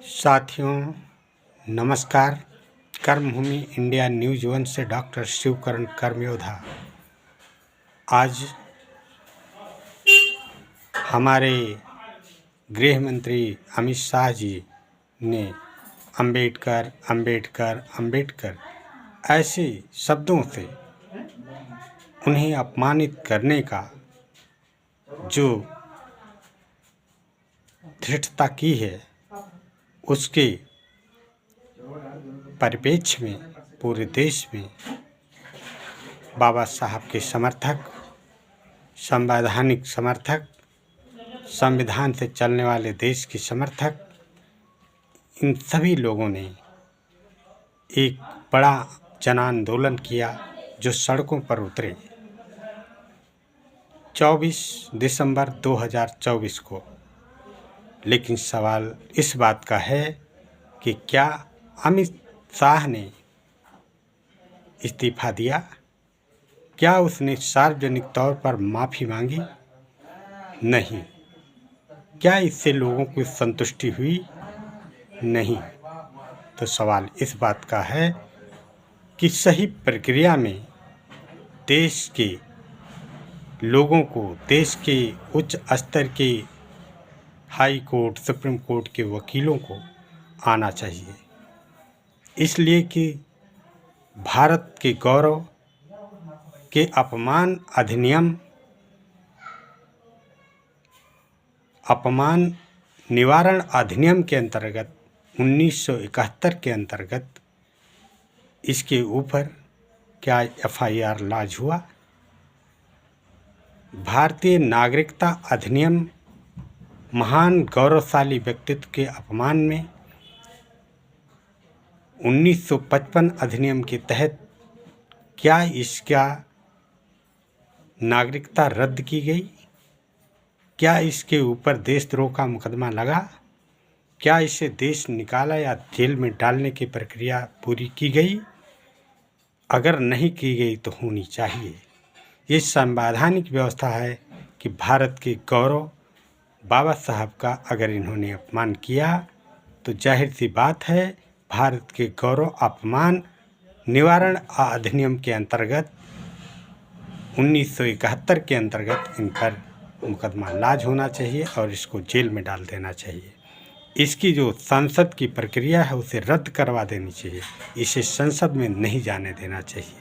साथियों नमस्कार। कर्मभूमि इंडिया न्यूज़ 1 से डॉक्टर शिवकरण कर्मयोद्धा। आज हमारे गृह मंत्री अमित शाह जी ने अंबेडकर अंबेडकर अंबेडकर ऐसे शब्दों से उन्हें अपमानित करने का जो धृष्टता की है, उसके परिप्रेक्ष्य में पूरे देश में बाबा साहब के समर्थक, संवैधानिक समर्थक, संविधान से चलने वाले देश के समर्थक, इन सभी लोगों ने एक बड़ा जन आंदोलन किया जो सड़कों पर उतरे 24 दिसंबर 2024 को। लेकिन सवाल इस बात का है कि क्या अमित शाह ने इस्तीफा दिया? क्या उसने सार्वजनिक तौर पर माफ़ी मांगी? नहीं। क्या इससे लोगों को संतुष्टि हुई? नहीं। तो सवाल इस बात का है कि सही प्रक्रिया में देश के लोगों को, देश के उच्च स्तर के हाई कोर्ट, सुप्रीम कोर्ट के वकीलों को आना चाहिए, इसलिए कि भारत के गौरव के अपमान निवारण अधिनियम के अंतर्गत 1971 के अंतर्गत इसके ऊपर क्या FIR लॉन्च हुआ? भारतीय नागरिकता अधिनियम महान गौरवशाली व्यक्तित्व के अपमान में 1955 अधिनियम के तहत क्या इसका नागरिकता रद्द की गई? क्या इसके ऊपर देशद्रोह का मुकदमा लगा? क्या इसे देश निकाला या जेल में डालने की प्रक्रिया पूरी की गई? अगर नहीं की गई तो होनी चाहिए। ये संवैधानिक व्यवस्था है कि भारत के गौरव बाबा साहब का अगर इन्होंने अपमान किया तो जाहिर सी बात है भारत के गौरव अपमान निवारण अधिनियम के अंतर्गत 1971 के अंतर्गत इन पर मुकदमा लॉन्च होना चाहिए और इसको जेल में डाल देना चाहिए। इसकी जो संसद की प्रक्रिया है उसे रद्द करवा देनी चाहिए। इसे संसद में नहीं जाने देना चाहिए।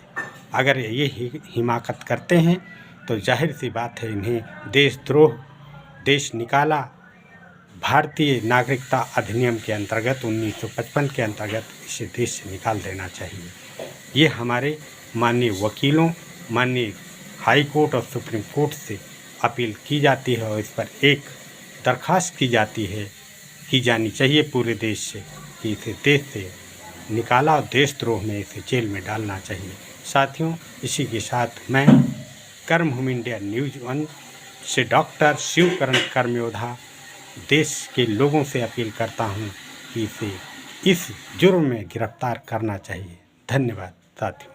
अगर ये हिमाकत करते हैं तो जाहिर सी बात है इन्हें देशद्रोह, देश निकाला भारतीय नागरिकता अधिनियम के अंतर्गत 1955 के अंतर्गत इसे देश से निकाल देना चाहिए। ये हमारे माननीय वकीलों, माननीय हाई कोर्ट और सुप्रीम कोर्ट से अपील की जाती है और इस पर एक दरख्वास्त की जानी चाहिए पूरे देश से कि इसे देश से निकाला और देशद्रोह में इसे जेल में डालना चाहिए। साथियों, इसी के साथ मैं कर्मभूमि इंडिया न्यूज़ 1 से डॉक्टर शिवकरण कर्मयोद्धा देश के लोगों से अपील करता हूं कि इसे इस जुर्म में गिरफ्तार करना चाहिए। धन्यवाद साथियों।